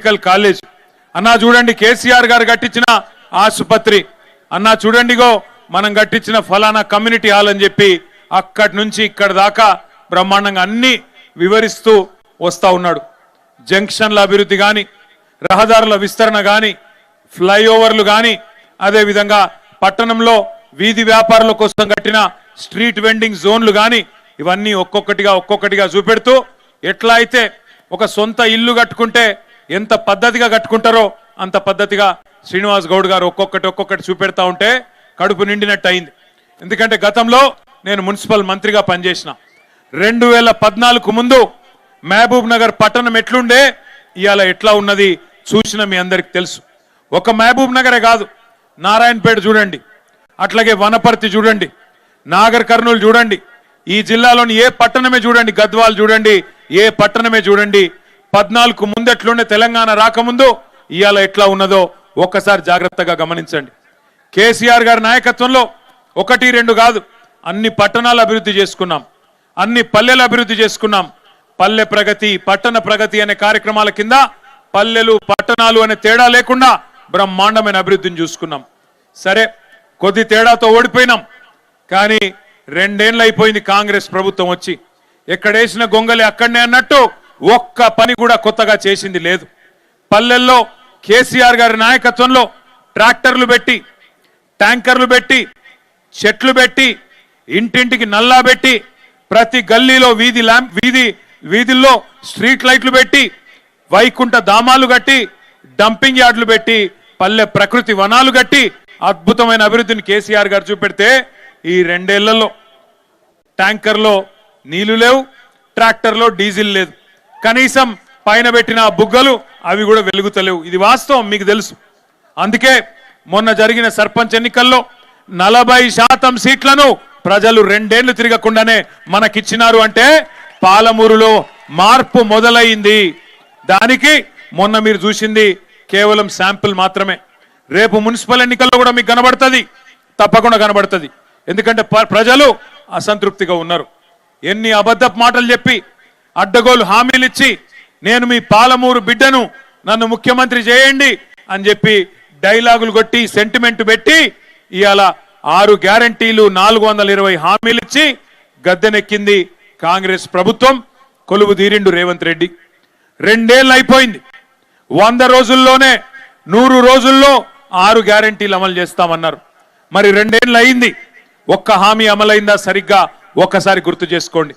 Medical college అన్నా చూడండి, కేసీఆర్ గారు కట్టించిన ఆసుపత్రి అన్నా చూడండిగో మనం కట్టించిన ఫలానా కమ్యూనిటీ హాల్ అని చెప్పి అక్కడి నుంచి ఇక్కడ దాకా బ్రహ్మాండంగా అన్ని వివరిస్తూ వస్తా ఉన్నాడు. జంక్షన్ల అభివృద్ధి కానీ, రహదారుల విస్తరణ కానీ, ఫ్లైఓవర్లు కానీ, అదేవిధంగా పట్టణంలో వీధి వ్యాపారుల కోసం కట్టిన స్ట్రీట్ వెండింగ్ జోన్లు కానీ, ఇవన్నీ ఒక్కొక్కటిగా చూపెడుతూ ఎట్లా అయితే ఒక సొంత ఇల్లు కట్టుకుంటే ఎంత పద్ధతిగా కట్టుకుంటారో అంత పద్ధతిగా శ్రీనివాస్ గౌడ్ గారు ఒక్కొక్కటి చూపెడతా ఉంటే కడుపు నిండినట్టు అయింది. ఎందుకంటే గతంలో నేను మున్సిపల్ మంత్రిగా పనిచేసిన 2014 ముందు మహబూబ్ నగర్ పట్టణం ఎట్లుండే, ఇవాళ ఎట్లా ఉన్నది చూసిన మీ అందరికి తెలుసు. ఒక మహబూబ్ నగరే కాదు, నారాయణపేట చూడండి, అట్లాగే వనపర్తి చూడండి, నాగర్ కర్నూలు చూడండి, ఈ జిల్లాలోని ఏ పట్టణమే చూడండి, గద్వాల్ చూడండి, ఏ పట్టణమే చూడండి, 14 ముందు ఎట్లుండే తెలంగాణ రాకముందు ఇవాళ ఎట్లా ఉన్నదో ఒక్కసారి జాగ్రత్తగా గమనించండి. కేసీఆర్ గారి నాయకత్వంలో 1, 2 కాదు, అన్ని పట్టణాలు అభివృద్ధి చేసుకున్నాం, అన్ని పల్లెలు అభివృద్ధి చేసుకున్నాం. పల్లె ప్రగతి, పట్టణ ప్రగతి అనే కార్యక్రమాల కింద పల్లెలు పట్టణాలు అనే తేడా లేకుండా బ్రహ్మాండమైన అభివృద్ధిని చూసుకున్నాం. సరే, కొద్ది తేడాతో ఓడిపోయినాం, కానీ 2 ఏళ్ళు అయిపోయింది కాంగ్రెస్ ప్రభుత్వం వచ్చి. ఎక్కడేసిన గొంగలి అక్కడనే అన్నట్టు ఒక్క పని కూడా కొత్తగా చేసింది లేదు. పల్లెల్లో కేసీఆర్ గారి నాయకత్వంలో ట్రాక్టర్లు పెట్టి, ట్యాంకర్లు పెట్టి, చెట్లు పెట్టి, ఇంటింటికి నల్లా పెట్టి, ప్రతి గల్లీలో వీధిల్లో స్ట్రీట్ లైట్లు పెట్టి, వైకుంఠ ధామాలు కట్టి, డంపింగ్ యార్డులు పెట్టి, పల్లె ప్రకృతి వనాలు కట్టి అద్భుతమైన అభివృద్ధిని కేసీఆర్ గారు చూపెడితే ఈ 2 ఏళ్లలో ట్యాంకర్లో నీళ్లు లేవు, ట్రాక్టర్లో డీజిల్ లేదు, కనీసం పైన పెట్టిన బుగ్గలు అవి కూడా వెలుగుతలేవు. ఇది వాస్తవం, మీకు తెలుసు. అందుకే మొన్న జరిగిన సర్పంచ్ ఎన్నికల్లో 40% సీట్లను ప్రజలు 2 ఏళ్లు తిరగకుండానే మనకిచ్చినారు. అంటే పాలమూరులో మార్పు మొదలైంది. దానికి మొన్న మీరు చూసింది కేవలం శాంపిల్ మాత్రమే. రేపు మున్సిపల్ ఎన్నికల్లో కూడా మీకు కనబడుతుంది, తప్పకుండా కనబడుతుంది. ఎందుకంటే ప్రజలు అసంతృప్తిగా ఉన్నారు. ఎన్ని అబద్ధపు మాటలు చెప్పి, అడ్డగోలు హామీలు ఇచ్చి, నేను మీ పాలమూరు బిడ్డను, నన్ను ముఖ్యమంత్రి చేయండి అని చెప్పి డైలాగులు కొట్టి సెంటిమెంట్ పెట్టి ఇవాళ 6 గ్యారంటీలు 420 హామీలు ఇచ్చి గద్దెనెక్కింది కాంగ్రెస్ ప్రభుత్వం. కొలువు తీరిండు రేవంత్ రెడ్డి. 2 ఏళ్ళు అయిపోయింది. 100 రోజుల్లోనే 100 రోజుల్లో 6 గ్యారంటీలు అమలు చేస్తామన్నారు. మరి 2 ఏళ్ళు అయింది, ఒక్క హామీ అమలైందా సరిగ్గా ఒక్కసారి గుర్తు చేసుకోండి.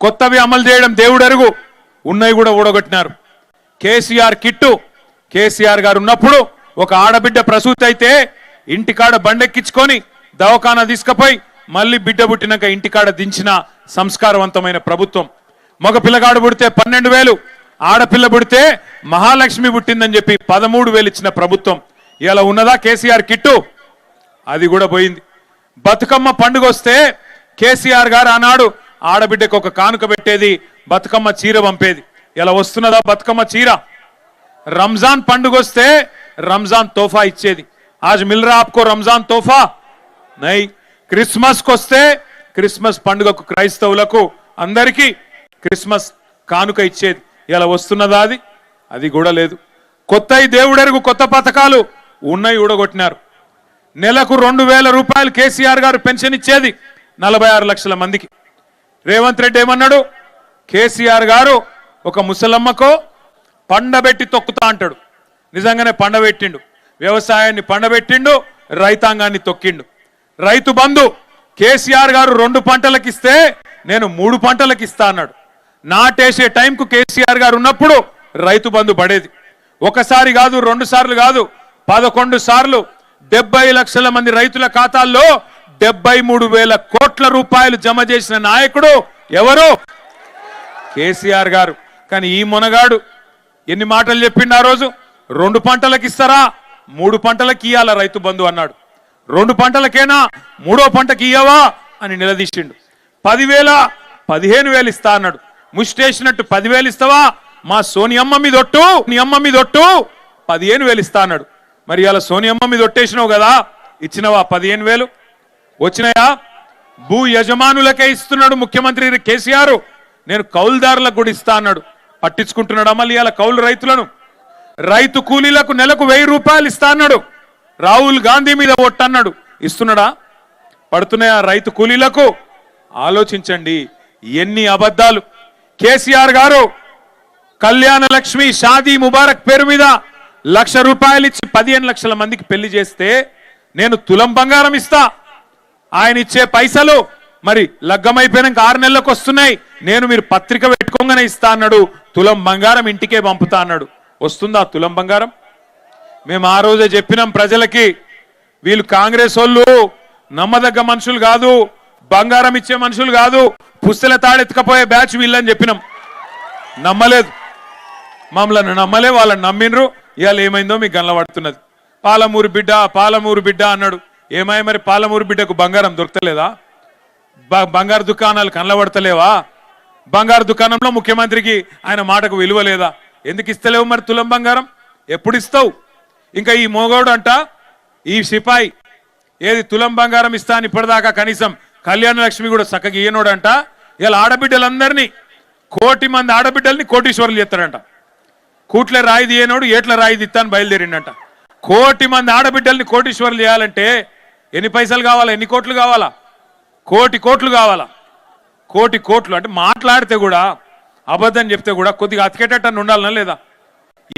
కొత్తవి అమలు చేయడం దేవుడెరుగు, ఉన్నాయి కూడా ఊడగొట్టినారు. కేసీఆర్ కిట్టు, కేసీఆర్ గారు ఉన్నప్పుడు ఒక ఆడబిడ్డ ప్రసూతి అయితే ఇంటికాడ బండెక్కించుకొని దవాఖానా తీసుకుపోయి మళ్ళీ బిడ్డ పుట్టినాక ఇంటికాడ దించిన సంస్కారవంతమైన ప్రభుత్వం. మగ పిల్లగాడు పుడితే 12,000, ఆడపిల్ల పుడితే మహాలక్ష్మి పుట్టిందని చెప్పి 13,000 ఇచ్చిన ప్రభుత్వం. ఇలా ఉన్నదా కేసీఆర్ కిట్టు? అది కూడా పోయింది. బతుకమ్మ పండుగ వస్తే కేసీఆర్ గారు ఆనాడు ఆడబిడ్డకు ఒక కానుక పెట్టేది, బతుకమ్మ చీర పంపేది. ఇలా వస్తున్నదా బతుకమ్మ చీర? రంజాన్ పండుగ వస్తే రంజాన్ తోఫా ఇచ్చేది. आज मिल रहा आपको रमजान तोहफा नहीं. క్రిస్మస్ కొస్తే క్రిస్మస్ పండుగకు క్రైస్తవులకు అందరికీ క్రిస్మస్ కానుక ఇచ్చేది. ఇలా వస్తున్నదా? అది కూడా లేదు. కొత్తయి దేవుడెరుగు కొత్త పథకాలు ఉన్నాయి, ఊడగొట్టినారు. నెలకు 2,000 రూపాయలు కేసీఆర్ గారు పెన్షన్ ఇచ్చేది 46 లక్షల మందికి. రేవంత్ రెడ్డి ఏమన్నాడు? కేసీఆర్ గారు ఒక ముసలమ్మకో పండబెట్టి తొక్కుతా అంటాడు. నిజంగానే పండబెట్టిండు, వ్యవసాయాన్ని పండబెట్టిండు, రైతాంగాన్ని తొక్కిండు. రైతు బంధు కేసీఆర్ గారు 2 పంటలకు ఇస్తే నేను 3 పంటలకు ఇస్తా అన్నాడు. నాటేసే టైంకు కేసీఆర్ గారు ఉన్నప్పుడు రైతు బంధు పడేది. ఒకసారి కాదు, 2 సార్లు కాదు, 11 సార్లు 70 లక్షల మంది రైతుల ఖాతాల్లో 73,000 కోట్ల రూపాయలు జమ చేసిన నాయకుడు ఎవరు? కేసీఆర్ గారు. కానీ ఈ మొనగాడు ఎన్ని మాటలు చెప్పిండు ఆ రోజు? 2 పంటలకు ఇస్తారా, 3 పంటలకు ఇయ్యాల రైతు బంధు అన్నాడు. 2 పంటలకేనా, 3వ పంటకి ఇయ్యవా అని నిలదీసిండు. 10,000 15,000 ఇస్తా అన్నాడు. ముష్టేసినట్టు 10,000 ఇస్తావా? మా సోనియమ్మ మీద ఒట్టు, నీ అమ్మ మీద ఒట్టు 15,000 ఇస్తా అన్నాడు. మరి ఇలా సోనియమ్మ మీద ఒట్టేసినావు కదా, ఇచ్చినవా 15,000? వచ్చినాయా? భూ యజమానులకే ఇస్తున్నాడు ముఖ్యమంత్రి కేసీఆర్. నేను కౌలుదారులకు కూడా ఇస్తా అన్నాడు. పట్టించుకుంటున్నాడా మళ్ళీ ఇలా కౌలు రైతులను? రైతు కూలీలకు నెలకు 1000 రూపాయలు ఇస్తా అన్నాడు. రాహుల్ గాంధీ మీద ఒట్టన్నాడు. ఇస్తున్నాడా? పడుతున్నాయా రైతు కూలీలకు? ఆలోచించండి. ఎన్ని అబద్ధాలు. కేసీఆర్ గారు కళ్యాణ లక్ష్మి షాదీ ముబారక్ పేరు మీద 1,00,000 రూపాయలు ఇచ్చి 15 లక్షల మందికి పెళ్లి చేస్తే నేను తులం బంగారం ఇస్తా, ఆయన ఇచ్చే పైసలు మరి లగ్గమైపోయినాక 6 నెలలకు వస్తున్నాయి, నేను మీరు పత్రిక పెట్టుకోగానే ఇస్తా అన్నాడు. తులం బంగారం ఇంటికే పంపుతా అన్నాడు. వస్తుందా తులం బంగారం? మేము ఆ రోజే చెప్పినాం ప్రజలకి, వీళ్ళు కాంగ్రెస్ వాళ్ళు నమ్మదగ్గ మనుషులు కాదు, బంగారం ఇచ్చే మనుషులు కాదు, పుస్తల తాడెత్తుకపోయే బ్యాచ్ వీళ్ళని చెప్పినాం. నమ్మలేదు, మమ్మల్ని నమ్మలే, వాళ్ళని నమ్మినరు. ఇవాళ ఏమైందో మీకు గనపడుతున్నది. పాలమూరు బిడ్డ పాలమూరు బిడ్డ అన్నాడు. ఏమై మరి పాలమూరు బిడ్డకు బంగారం దొరకలేదా? బంగారు దుకాణాలు కనబడతలేవా? బంగారు దుకాణంలో ముఖ్యమంత్రికి ఆయన మాటకు విలువ లేదా? ఎందుకు ఇస్తలేవు మరి తులం బంగారం? ఎప్పుడు ఇస్తావు? ఇంకా ఈ మోగోడు అంట, ఈ సిపాయి ఏది తులం బంగారం ఇస్తా అని ఇప్పటిదాకా కనీసం కళ్యాణ లక్ష్మి కూడా చక్కగా ఇయ్యనోడంట. ఇలా ఆడబిడ్డలందరినీ 1,00,000 మంది ఆడబిడ్డల్ని కోటీశ్వరులు చేస్తాడంట. కూట్లే రాయి తీయనోడు ఏట్ల రాయి దిత్తాను బయలుదేరిండంట. 1,00,000 మంది ఆడబిడ్డల్ని కోటీశ్వరులు చేయాలంటే ఎన్ని పైసలు కావాలా? ఎన్ని కోట్లు కావాలా? 1,00,00,000 కోట్లు కావాలా? 1,00,00,000 కోట్లు అంటే మాట్లాడితే కూడా అబద్ధం చెప్తే కూడా కొద్దిగా అతికేటట్టు ఉండాలనా లేదా?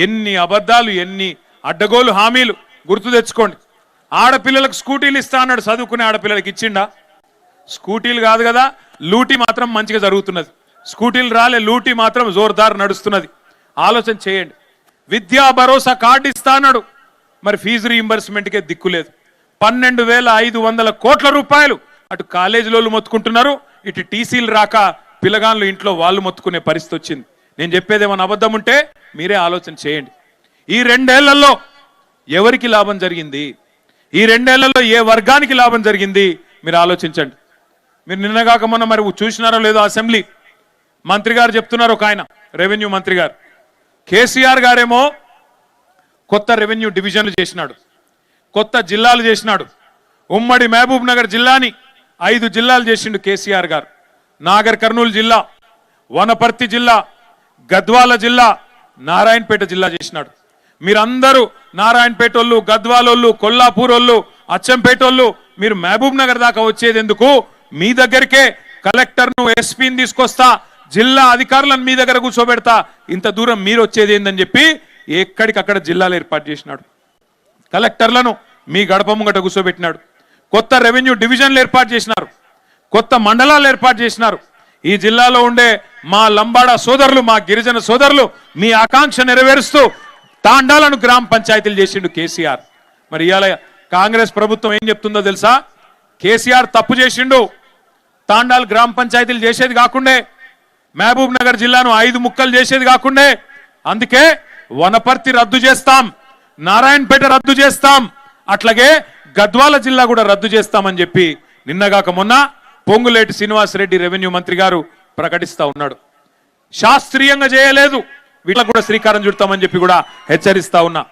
ఎన్ని అబద్ధాలు, ఎన్ని అడ్డగోలు హామీలు గుర్తు తెచ్చుకోండి. ఆడపిల్లలకు స్కూటీలు ఇస్తా అన్నాడు. చదువుకునే ఆడపిల్లలకి ఇచ్చిండా? స్కూటీలు కాదు కదా, లూటీ మాత్రం మంచిగా జరుగుతున్నది. స్కూటీలు రాలే, లూటీ మాత్రం జోర్దార్ నడుస్తున్నది. ఆలోచన చేయండి. విద్యా భరోసా కార్డు ఇస్తా అన్నాడు. మరి ఫీజు రీయింబర్స్మెంట్కే దిక్కులేదు. 12,500 కోట్ల రూపాయలు అటు కాలేజీలోళ్ళు మొత్తుకుంటున్నారు, ఇటు టీసీలు రాక పిల్లగాళ్ళు ఇంట్లో వాళ్ళు మొత్తుకునే పరిస్థితి వచ్చింది. నేను చెప్పేదేమన్నా అబద్ధం ఉంటే మీరే ఆలోచన చేయండి. ఈ 2 ఏళ్లలో ఎవరికి లాభం జరిగింది? ఈ 2 ఏళ్లలో ఏ వర్గానికి లాభం జరిగింది? మీరు ఆలోచించండి. మీరు నిన్నగాక మొన్న మరి చూసినారో లేదో, అసెంబ్లీ మంత్రి గారు చెప్తున్నారు, ఒక ఆయన రెవెన్యూ మంత్రి గారు, కేసీఆర్ గారేమో కొత్త రెవెన్యూ డివిజన్లు చేసినాడు, కొత్త జిల్లాలు చేసినాడు. ఉమ్మడి మహబూబ్ నగర్ జిల్లాని 5 జిల్లాలు చేసిండు కేసీఆర్ గారు. నాగర్ కర్నూలు జిల్లా, వనపర్తి జిల్లా, గద్వాల జిల్లా, నారాయణపేట జిల్లా చేసినాడు. మీరందరూ నారాయణపేట వాళ్ళు, గద్వాలోళ్ళు, కొల్లాపూర్ వాళ్ళు, అచ్చంపేట వాళ్ళు మీరు మహబూబ్ నగర్ దాకా వచ్చేది ఎందుకు? మీ దగ్గరికే కలెక్టర్ను, ఎస్పీని తీసుకొస్తా, జిల్లా అధికారులను మీ దగ్గర కూర్చోబెడతా, ఇంత దూరం మీరు వచ్చేది ఏందని చెప్పి ఎక్కడికక్కడ జిల్లాలు ఏర్పాటు చేసినాడు. కలెక్టర్లను మీ గడప ముంగట కూర్చోబెట్టినాడు. కొత్త రెవెన్యూ డివిజన్లు ఏర్పాటు చేసినారు, కొత్త మండలాలు ఏర్పాటు చేసినారు. ఈ జిల్లాలో ఉండే మా లంబాడా సోదరులు, మా గిరిజన సోదరులు మీ ఆకాంక్ష నెరవేరుస్తూ తాండాలను గ్రామ పంచాయతీలు చేసిండు కేసీఆర్. మరి ఇవాళ కాంగ్రెస్ ప్రభుత్వం ఏం చెప్తుందో తెలుసా? కేసీఆర్ తప్పు చేసిండు, తాండాలు గ్రామ పంచాయతీలు చేసేది కాకుండే, మహబూబ్ నగర్ జిల్లాను 5 ముక్కలు చేసేది కాకుండే, అందుకే వనపర్తి రద్దు చేస్తాం, నారాయణపేట రద్దు చేస్తాం, అట్లాగే గద్వాల జిల్లా కూడా రద్దు చేస్తామని చెప్పి నిన్నగాక మొన్న పొంగులేటి శ్రీనివాసరెడ్డి రెవెన్యూ మంత్రి గారు ప్రకటిస్తా ఉన్నాడు. శాస్త్రీయంగా చేయలేదు, వీళ్ళకు కూడా శ్రీకారం చుడతామని చెప్పి కూడా హెచ్చరిస్తా ఉన్నా.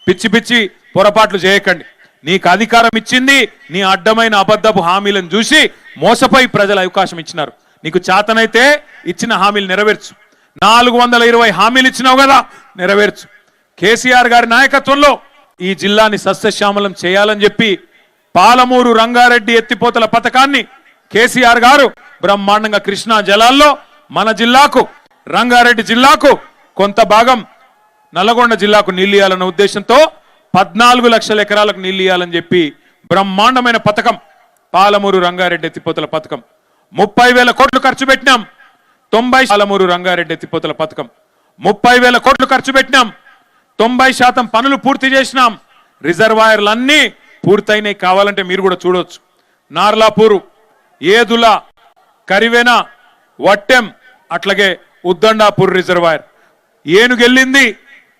పిచ్చి పిచ్చి పొరపాట్లు చేయకండి. నీకు అధికారం ఇచ్చింది నీ అడ్డమైన అబద్ధపు హామీలను చూసి మోసపోయి ప్రజలు అవకాశం ఇచ్చినారు. నీకు చేతనైతే ఇచ్చిన హామీలు నెరవేర్చు. 420 హామీలు ఇచ్చినావు కదా, నెరవేర్చు. కేసీఆర్ గారి నాయకత్వంలో ఈ జిల్లాని సస్యశ్యామలం చేయాలని చెప్పి పాలమూరు రంగారెడ్డి ఎత్తిపోతల పథకాన్ని కేసీఆర్ గారు బ్రహ్మాండంగా కృష్ణా జలాల్లో మన జిల్లాకు, రంగారెడ్డి జిల్లాకు, కొంత భాగం నల్లగొండ జిల్లాకు నీళ్లు ఇవ్వాలన్న ఉద్దేశంతో 14 లక్షల ఎకరాలకు నీళ్లు ఇవ్వాలని చెప్పి బ్రహ్మాండమైన పథకం పాలమూరు రంగారెడ్డి ఎత్తిపోతల పథకం. 30,000 కోట్లు ఖర్చు పెట్టినాం. 90 పాలమూరు రంగారెడ్డి ఎత్తిపోతల పథకం 30,000 కోట్లు ఖర్చు పెట్టినాం. 90% పనులు పూర్తి చేసినాం. రిజర్వాయర్లన్నీ పూర్తయినాయి. కావాలంటే మీరు కూడా చూడొచ్చు. నార్లాపూరు, ఏదుల, కరివెన, వట్టెం, అట్లాగే ఉద్దండాపూర్ రిజర్వాయర్ ఏనుగెళ్ళింది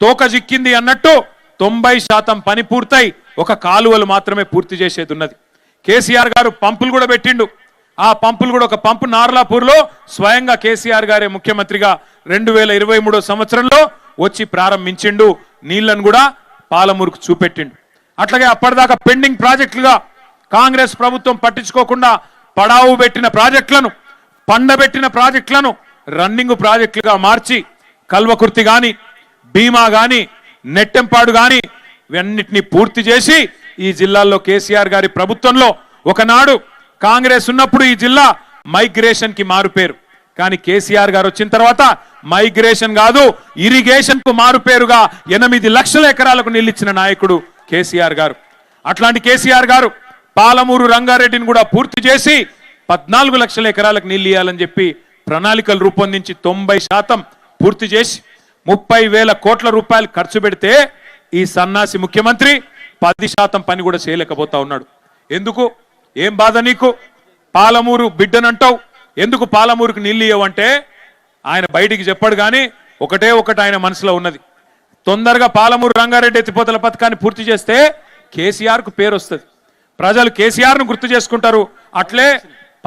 తోక చిక్కింది అన్నట్టు 90% పని పూర్తయి ఒక కాలువలు మాత్రమే పూర్తి చేసేది ఉన్నది. కేసీఆర్ గారు పంపులు కూడా పెట్టిండు. ఆ పంపులు కూడా, ఒక పంపు నార్లాపూర్లో స్వయంగా కేసీఆర్ గారే ముఖ్యమంత్రిగా 2023 సంవత్సరంలో వచ్చి ప్రారంభించిండు. నీళ్లను కూడా పాలమూరుకు చూపెట్టిండు. అట్లాగే అప్పటిదాకా పెండింగ్ ప్రాజెక్టులుగా కాంగ్రెస్ ప్రభుత్వం పట్టించుకోకుండా పడావు పెట్టిన ప్రాజెక్టులను, పండబెట్టిన ప్రాజెక్టులను రన్నింగ్ ప్రాజెక్టులుగా మార్చి కల్వకుర్తి గాని, భీమా గాని, నెట్టెంపాడు గాని ఇవన్నిటిని పూర్తి చేసి ఈ జిల్లాల్లో కేసీఆర్ గారి ప్రభుత్వంలో ఒకనాడు కాంగ్రెస్ ఉన్నప్పుడు ఈ జిల్లా మైగ్రేషన్ కి మారుపేరు. కానీ కేసీఆర్ గారు వచ్చిన తర్వాత మైగ్రేషన్ కాదు ఇరిగేషన్ కు మారుపేరుగా 8 లక్షల ఎకరాలకు నీళ్ళిచ్చిన నాయకుడు కేసీఆర్ గారు. అట్లాంటి కేసీఆర్ గారు పాలమూరు రంగారెడ్డిని కూడా పూర్తి చేసి 14 లక్షల ఎకరాలకు నీళ్ళు ఇవ్వాలని చెప్పి ప్రణాళికలు రూపొందించి 90% పూర్తి చేసి 30,000 కోట్ల రూపాయలు ఖర్చు పెడితే ఈ సన్నాసి ముఖ్యమంత్రి 10% పని కూడా చేయలేకపోతా ఉన్నాడు. ఎందుకు? ఏం బాధ నీకు? పాలమూరు బిడ్డనంటావు, ఎందుకు పాలమూరుకు నీళ్ళు ఇవ్వమంటే ఆయన బయటికి చెప్పాడు. కానీ ఒకటే ఒకటి ఆయన మనసులో ఉన్నది, తొందరగా పాలమూరు రంగారెడ్డి ఎత్తిపోతల పథకాన్ని పూర్తి చేస్తే కేసీఆర్ కు పేరు వస్తుంది, ప్రజలు కేసీఆర్ ను గుర్తు చేసుకుంటారు. అట్లే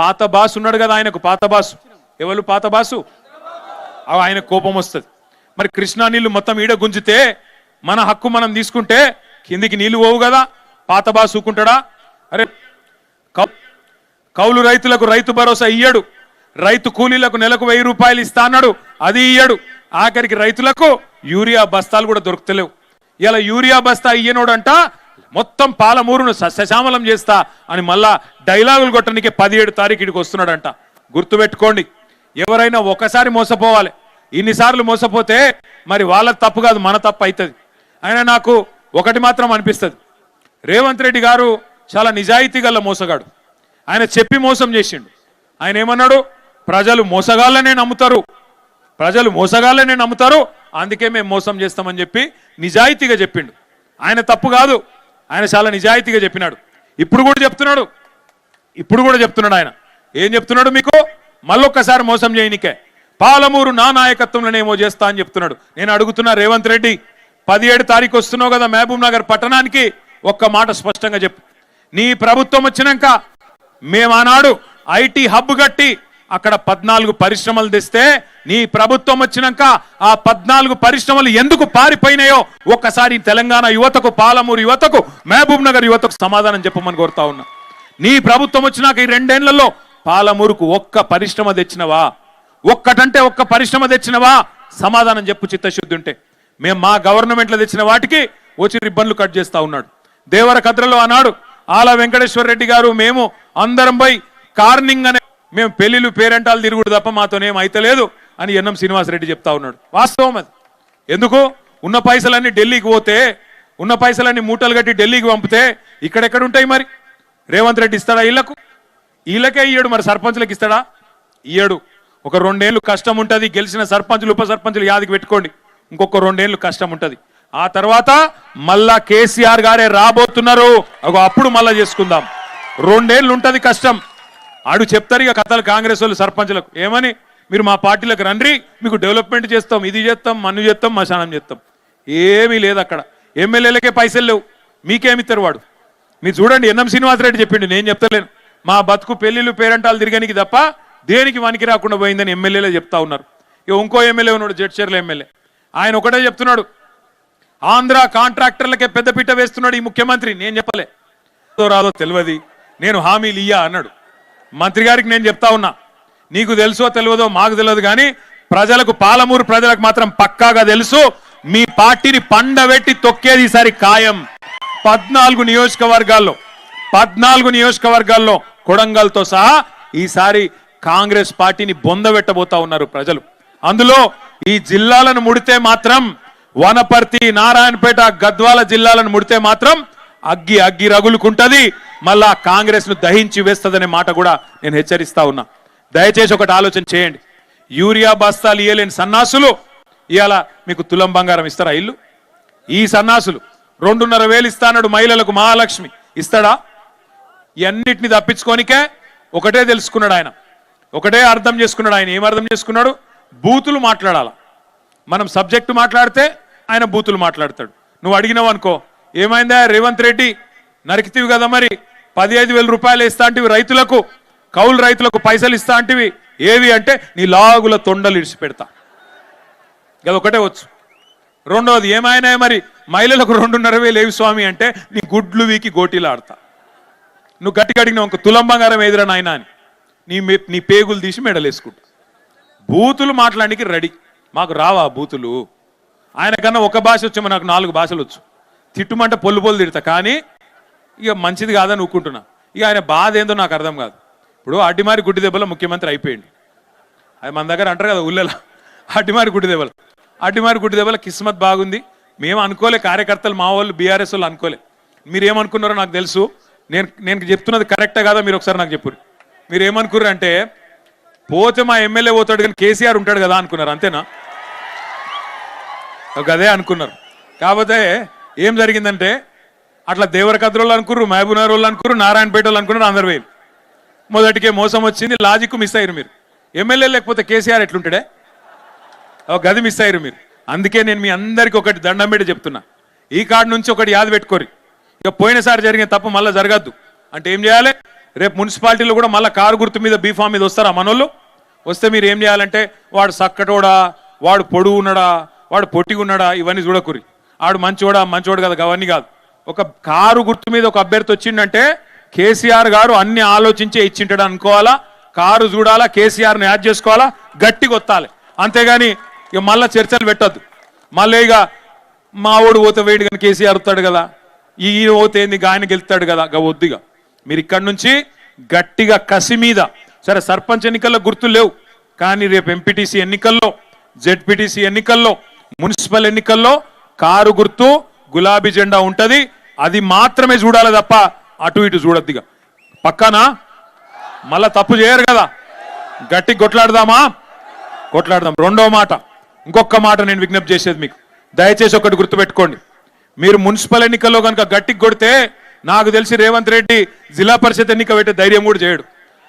పాత బాసు ఉన్నాడు కదా ఆయనకు, పాత బాసు ఎవరు? పాత బాసు. ఆయన కోపం వస్తుంది. మరి కృష్ణా నీళ్లు మొత్తం ఈడ గుంజితే మన హక్కు మనం తీసుకుంటే కిందికి నీళ్లు పోవు కదా, పాత బాసు ఊకుంటాడా? అరే కౌలు రైతులకు రైతు భరోసా ఇయ్యడు, రైతు కూలీలకు నెలకు 1000 రూపాయలు ఇస్తా అన్నాడు, అది ఇయ్యడు. ఆఖరికి రైతులకు యూరియా బస్తాలు కూడా దొరుకుతలేవు. ఇలా యూరియా బస్తా ఇయ్యనోడంట మొత్తం పాలమూరును సస్యశ్యామలం చేస్తా అని మళ్ళా డైలాగులు కొట్టడానికి 17 తారీఖు ఇడికి వస్తున్నాడంట. గుర్తుపెట్టుకోండి, ఎవరైనా ఒకసారి మోసపోవాలి, ఇన్నిసార్లు మోసపోతే మరి వాళ్ళ తప్పు కాదు మన తప్పు అవుతుంది. ఆయన నాకు ఒకటి మాత్రం అనిపిస్తుంది, రేవంత్ రెడ్డి గారు చాలా నిజాయితీ గల మోసగాడు. ఆయన చెప్పి మోసం చేసిండు. ఆయన ఏమన్నాడు? ప్రజలు మోసగాళ్ళనే నమ్ముతారు, ప్రజలు మోసగాళ్ళనే నమ్ముతారు, అందుకే మేము మోసం చేస్తామని చెప్పి నిజాయితీగా చెప్పిండు. ఆయన తప్పు కాదు, ఆయన చాలా నిజాయితీగా చెప్పినాడు. ఇప్పుడు కూడా చెప్తున్నాడు ఆయన. ఏం చెప్తున్నాడు మీకు? మళ్ళొక్కసారి మోసం చేయనికే పాలమూరు నా నాయకత్వంలోనేమో చేస్తా అని చెప్తున్నాడు. నేను అడుగుతున్నా రేవంత్ రెడ్డి, 17 తారీఖు వస్తున్నావు కదా మహబూబ్ నగర్ పట్టణానికి, ఒక్క మాట స్పష్టంగా చెప్పు. నీ ప్రభుత్వం వచ్చినాక మేము ఆనాడు ఐటీ హబ్ కట్టి అక్కడ 14 పరిశ్రమలు తెస్తే నీ ప్రభుత్వం వచ్చినాక ఆ 14 పరిశ్రమలు ఎందుకు పారిపోయినాయో ఒక్కసారి తెలంగాణ యువతకు, పాలమూరు యువతకు, మహబూబ్ నగర్ యువతకు సమాధానం చెప్పమని కోరుతా ఉన్నా. నీ ప్రభుత్వం వచ్చినాక ఈ 2 ఏళ్లలో పాలమూరుకు ఒక్క పరిశ్రమ తెచ్చినవా? ఒక్కటంటే ఒక్క పరిశ్రమ తెచ్చినవా? సమాధానం చెప్పు చిత్తశుద్ధి ఉంటే. మేము మా గవర్నమెంట్లో తెచ్చిన వాటికి వచ్చి రిబ్బన్లు కట్ చేస్తా ఉన్నాడు. దేవరకద్రలో అన్నాడు ఆల వెంకటేశ్వర రెడ్డి గారు మేము అందరం పోయి కార్నింగ్ అనే మేము పెళ్లిళ్ళు పేరెంటాలు తిరుగుడు తప్ప మాతోనేం అయితలేదు అని ఎన్ఎం శ్రీనివాసరెడ్డి చెప్తా ఉన్నాడు. వాస్తవం అది. ఎందుకు? ఉన్న పైసలన్నీ ఢిల్లీకి పోతే, ఉన్న పైసలన్నీ మూటలు కట్టి ఢిల్లీకి పంపితే ఇక్కడెక్కడ ఉంటాయి? మరి రేవంత్ రెడ్డి ఇస్తాడా? వీళ్ళకే ఇయ్యడు, మరి సర్పంచులకు ఇస్తాడా? ఇయ్యడు. ఒక 2 ఏళ్ళు కష్టం ఉంటుంది, గెలిచిన సర్పంచులు ఉప సర్పంచులు యాదికి పెట్టుకోండి, ఇంకొక 2 ఏళ్ళు కష్టం ఉంటుంది. ఆ తర్వాత మళ్ళా కేసీఆర్ గారే రాబోతున్నారు, అప్పుడు మళ్ళా చేసుకుందాం. 2 ఏళ్ళు ఉంటుంది కష్టం. ఆడు చెప్తారు ఇక కథలు కాంగ్రెస్ వాళ్ళు సర్పంచులకు, ఏమని? మీరు మా పార్టీలకు రండి, మీకు డెవలప్మెంట్ చేస్తాం, ఇది చేస్తాం, మన్ను చేస్తాం, మశానం చేస్తాం. ఏమీ లేదు అక్కడ. ఎమ్మెల్యేలకే పైసలు లేవు, మీకేమిస్తారు వాడు? మీరు చూడండి, ఎన్ఎం శ్రీనివాసరెడ్డి చెప్పిండు, నేను చెప్తలేను. మా బతుకు పెళ్లిళ్ళు పేరెంటాలు తిరగనికి తప్ప దేనికి వనికి రాకుండా పోయిందని ఎమ్మెల్యేలే చెప్తా ఉన్నారు. ఇక ఇంకో ఎమ్మెల్యే ఉన్నాడు, జడ్చర్ల ఎమ్మెల్యే, ఆయన ఒకటే చెప్తున్నాడు, ఆంధ్ర కాంట్రాక్టర్లకే పెద్దపీట వేస్తున్నాడు ఈ ముఖ్యమంత్రి. నేను చెప్పలే, రాదో తెలియదు, నేను హామీలు ఇయ్యా అన్నాడు. మంత్రి గారికి నేను చెప్తా ఉన్నా, నీకు తెలుసో తెలియదో మాకు తెలియదు కానీ ప్రజలకు, పాలమూరు ప్రజలకు మాత్రం పక్కాగా తెలుసు, మీ పార్టీని పండబెట్టి తొక్కేది ఈసారి ఖాయం. 14 నియోజకవర్గాల్లో కొడంగల్తో సహా ఈసారి కాంగ్రెస్ పార్టీని బొందబెట్టబోతా ఉన్నారు ప్రజలు. అందులో ఈ జిల్లాలను ముడితే మాత్రం, వనపర్తి, నారాయణపేట, గద్వాల జిల్లాలను ముడితే మాత్రం అగ్గి రగులుకుంటది, మళ్ళా కాంగ్రెస్ ను దహించి వేస్తదనే మాట కూడా నేను హెచ్చరిస్తా ఉన్నా. దయచేసి ఒకటి ఆలోచన చేయండి. యూరియా బస్తాలు ఇయ్యలేని సన్నాసులు ఇవాళ మీకు తులం బంగారం ఇస్తారా? ఇల్లు ఈ సన్నాసులు 2,500 ఇస్తాడు మహిళలకు, మహాలక్ష్మి ఇస్తాడా? ఇవన్నిటిని తప్పించుకోనికే ఒకటే తెలుసుకున్నాడు ఆయన, ఒకటే అర్థం చేసుకున్నాడు ఆయన. ఏం అర్థం చేసుకున్నాడు? బూతులు మాట్లాడాల. మనం సబ్జెక్టు మాట్లాడితే ఆయన బూతులు మాట్లాడతాడు. నువ్వు అడిగినావు అనుకో, ఏమైందా రేవంత్ రెడ్డి నరికితివి కదా, మరి 15,000 రూపాయలు ఇస్తా అంటివి రైతులకు, కౌలు రైతులకు పైసలు ఇస్తా అంటివి, ఏవి అంటే నీ లాగుల తొండలు ఇడిచిపెడతా. ఒకటే వచ్చు. రెండవది ఏమైనా మరి మహిళలకు 2,500 ఏవి స్వామి అంటే నీ గుడ్లు వీకి గోటీలు ఆడతా. నువ్వు గట్టిగా అడిగినావు ఇంక తులం బంగారం ఎదురా నాయన అని నీ పేగులు తీసి మెడలేసుకుంటా. బూతులు మాట్లాడానికి రెడీ. మాకు రావా బూతులు? ఆయన కన్నా ఒక భాష వచ్చేమో నాకు 4 భాషలు వచ్చు. తిట్టుమంటే పొల్లు తిడతా, కానీ ఇక మంచిది కాదని ఊరుకుంటున్నా. ఇక ఆయన బాధ ఏందో నాకు అర్థం కాదు. ఇప్పుడు అడ్డిమారి గుడ్డి దెబ్బలో ముఖ్యమంత్రి అయిపోయింది. అది మన దగ్గర అంటారు కదా ఊళ్ళలో, అడ్డిమారి గుడ్డి దెబ్బల కిస్మత్ బాగుంది. మేము అనుకోలే, కార్యకర్తలు మా వాళ్ళు బీఆర్ఎస్ వాళ్ళు అనుకోలే. మీరు ఏమనుకున్నారో నాకు తెలుసు. నేను చెప్తున్నది కరెక్టే కాదా మీరు ఒకసారి నాకు చెప్పు. మీరు ఏమనుకున్నారు అంటే పోతే మా ఎమ్మెల్యే పోతాడు కానీ కేసీఆర్ ఉంటాడు కదా అనుకున్నారు, అంతేనా? అదే అనుకున్నారు. కాకపోతే ఏం జరిగిందంటే అట్లా దేవరకద్ర వాళ్ళు అనుకున్నారు, మహబూబ్నగర్ వాళ్ళు అనుకున్నారు, నారాయణపేట వాళ్ళు అనుకున్నారు, అందరు వేలు. మొదటికే మోసం వచ్చింది, లాజిక్ మిస్ అయ్యారు మీరు. ఎమ్మెల్యే లేకపోతే కేసీఆర్ ఎట్లుంటాడే, ఒక గది మిస్ అయ్యారు మీరు. అందుకే నేను మీ అందరికీ ఒకటి దండం పెట్టి చెప్తున్నా, ఈ కాడ నుంచి ఒకటి యాద పెట్టుకోరు. ఇక పోయినసారి జరిగిన తప్పు మళ్ళీ జరగద్దు అంటే ఏం చేయాలి? రేపు మున్సిపాలిటీలో కూడా మళ్ళీ కారు గుర్తు మీద బీఫామ్ మీద వస్తారా మనోళ్ళు? వస్తే మీరు ఏం చేయాలంటే వాడు సక్కటోడా, వాడు పొడుగు ఉన్నాడా, వాడు పొట్టిగా ఉన్నాడా, ఇవన్నీ చూడకూరి. ఆడు మంచోడు కదా, అవన్నీ కాదు. ఒక కారు గుర్తు మీద ఒక అభ్యర్థి వచ్చిండంటే కేసీఆర్ గారు అన్ని ఆలోచించే ఇచ్చింటాడు అనుకోవాలా. కారు చూడాలా, కేసీఆర్ని యాడ్ చేసుకోవాలా, గట్టిగా ఒత్తాలి. అంతేగాని ఇక మళ్ళీ చర్చలు పెట్టద్దు. మళ్ళీ ఇక మా ఓడు పోతే వేడి కానీ కేసీఆర్ వస్తాడు కదా, ఈయన పోతే ఏంది ఆయన గెలుస్తాడు కదా, వద్దుగా. మీరు ఇక్కడి నుంచి గట్టిగా కసి మీద, సరే సర్పంచ్ ఎన్నికల్లో గుర్తులు లేవు, కానీ రేపు ఎంపీటీసీ ఎన్నికల్లో, జెడ్పీటీసీ ఎన్నికల్లో, మున్సిపల్ ఎన్నికల్లో కారు గుర్తు గులాబీ జెండా ఉంటది. అది మాత్రమే చూడాలి తప్ప అటు ఇటు చూడద్దిగా. పక్కనా మళ్ళా తప్పు చేయరు కదా, గట్టి కొట్లాడదామా? కొట్లాడదాం. రెండో మాట, ఇంకొక మాట నేను విజ్ఞప్తి చేసేది మీకు, దయచేసి ఒకటి గుర్తుపెట్టుకోండి. మీరు మున్సిపల్ ఎన్నికల్లో కనుక గట్టికి కొడితే నాకు తెలిసి రేవంత్ రెడ్డి జిల్లా పరిషత్ ఎన్నిక పెట్టే ధైర్యం కూడా చేయడు.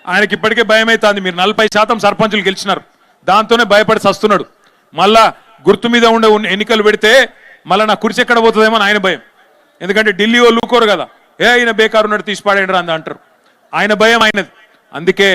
ఆయనకి ఇప్పటికే భయం అవుతుంది. మీరు 40% సర్పంచులు గెలిచినారు, దాంతోనే భయపడి సస్తున్నాడు. మళ్ళా గుర్తు మీద ఉండే ఎన్నికలు పెడితే మళ్ళీ నా కుర్చీ ఎక్కడ పోతుందేమో ఆయన భయం. ఎందుకంటే ఢిల్లీ వాళ్ళు ఊకోరు కదా, ఆయన బేకారు ఉన్నట్టు తీసి పాడేయండి అని అంటారు. ఆయన భయం అయినది. అందుకే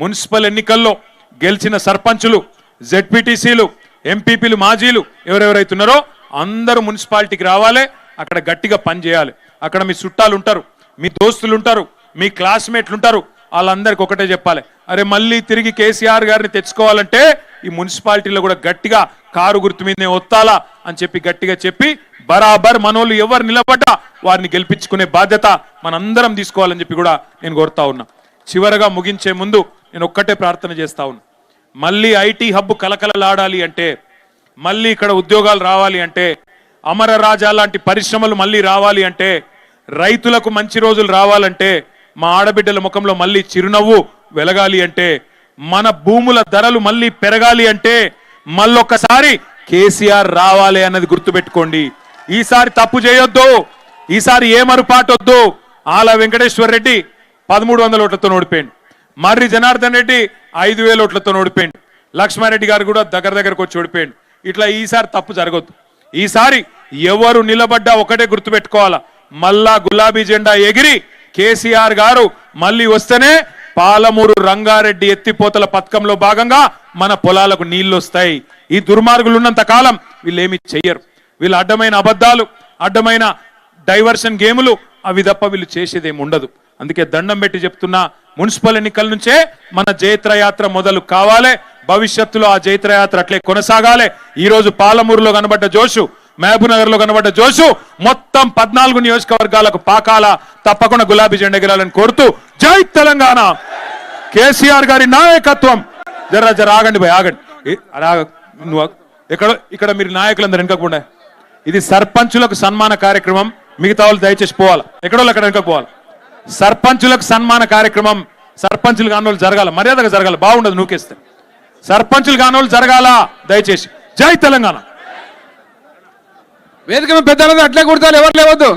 మున్సిపల్ ఎన్నికల్లో గెలిచిన సర్పంచులు, జెడ్పీటీసీలు, ఎంపీపీలు, మాజీలు ఎవరెవరైతున్నారో అందరూ మున్సిపాలిటీకి రావాలి. అక్కడ గట్టిగా పని చేయాలి. అక్కడ మీ చుట్టాలు ఉంటారు, మీ దోస్తులు ఉంటారు, మీ క్లాస్మేట్లు ఉంటారు, వాళ్ళందరికీ ఒకటే చెప్పాలి, అరే మళ్ళీ తిరిగి కేసీఆర్ గారిని తెచ్చుకోవాలంటే ఈ మున్సిపాలిటీలో కూడా గట్టిగా కారు గుర్తు మీదనే ఒత్తాలా అని చెప్పి గట్టిగా చెప్పి బరాబర్ మనోళ్ళు ఎవరు నిలబడ్డా వారిని గెలిపించుకునే బాధ్యత మనందరం తీసుకోవాలని చెప్పి కూడా నేను కోరుతా ఉన్నా. చివరగా ముగించే ముందు నేను ఒక్కటే ప్రార్థన చేస్తా ఉన్నా, మళ్ళీ ఐటీ హబ్ కలకలలాడాలి అంటే, మళ్ళీ ఇక్కడ ఉద్యోగాలు రావాలి అంటే, అమర రాజా లాంటి పరిశ్రమలు మళ్ళీ రావాలి అంటే, రైతులకు మంచి రోజులు రావాలంటే, మా ఆడబిడ్డల ముఖంలో మళ్ళీ చిరునవ్వు వెలగాలి అంటే, మన భూముల ధరలు మళ్ళీ పెరగాలి అంటే మళ్ళొక్కసారి కేసీఆర్ రావాలి అన్నది గుర్తుపెట్టుకోండి. ఈసారి తప్పు చేయొద్దు, ఈసారి ఏ మరుపాటు వద్దు. ఆల వెంకటేశ్వర్ రెడ్డి 1300 ఓట్లతో ఓడిపోయింది, మర్రి జనార్దన్ రెడ్డి 5000 ఓట్లతో ఓడిపోయింది, లక్ష్మారెడ్డి గారు కూడా దగ్గరకు వచ్చి ఓడిపోయింది. ఇట్లా ఈసారి తప్పు జరగొద్దు. ఈసారి ఎవరు నిలబడ్డా ఒకటే గుర్తుపెట్టుకోవాలా, మళ్ళా గులాబీ జెండా ఎగిరి కేసీఆర్ గారు మళ్ళీ వస్తేనే పాలమూరు రంగారెడ్డి ఎత్తిపోతల పథకంలో భాగంగా మన పొలాలకు నీళ్లు వస్తాయి. ఈ దుర్మార్గులు ఉన్నంత కాలం వీళ్ళు ఏమి చెయ్యరు. వీళ్ళు అడ్డమైన అబద్ధాలు, అడ్డమైన డైవర్షన్ గేములు అవి తప్ప వీళ్ళు చేసేదేమి ఉండదు. అందుకే దండం పెట్టి చెప్తున్నా, మున్సిపల్ ఎన్నికల నుంచే మన జైత్రయాత్ర మొదలు కావాలి. భవిష్యత్తులో ఆ జైత్రయాత్ర అట్లే కొనసాగాలి. ఈ రోజు పాలమూరులో కనబడ్డ జోషు, మహబూబ్నగర్ లో కనబడ్డ జోషు మొత్తం 14 నియోజకవర్గాలకు పాకాల. తప్పకుండా గులాబీ జెండా ఎగరాలని కోరుతూ జై తెలంగాణ, కేసీఆర్ గారి నాయకత్వం. జర ఆగండి భయ్, ఆగండి. నువ్వు ఇక్కడ మీరు నాయకులందరూ వెనకకుండా, ఇది సర్పంచులకు సన్మాన కార్యక్రమం. మిగతా వాళ్ళు దయచేసి పోవాలి, ఎక్కడో అక్కడ వెనక పోవాలి. సర్పంచులకు సన్మాన కార్యక్రమం సర్పంచులు కాని వాళ్ళు జరగాల, మర్యాదగా జరగాల, బాగుండదు నూకేస్తే. సర్పంచులు కాని వాళ్ళు జరగాల దయచేసి. జై తెలంగాణ. వేదిక పెద్దలందరూ అట్లే కుడతారు, ఎవరు లేవద్దు.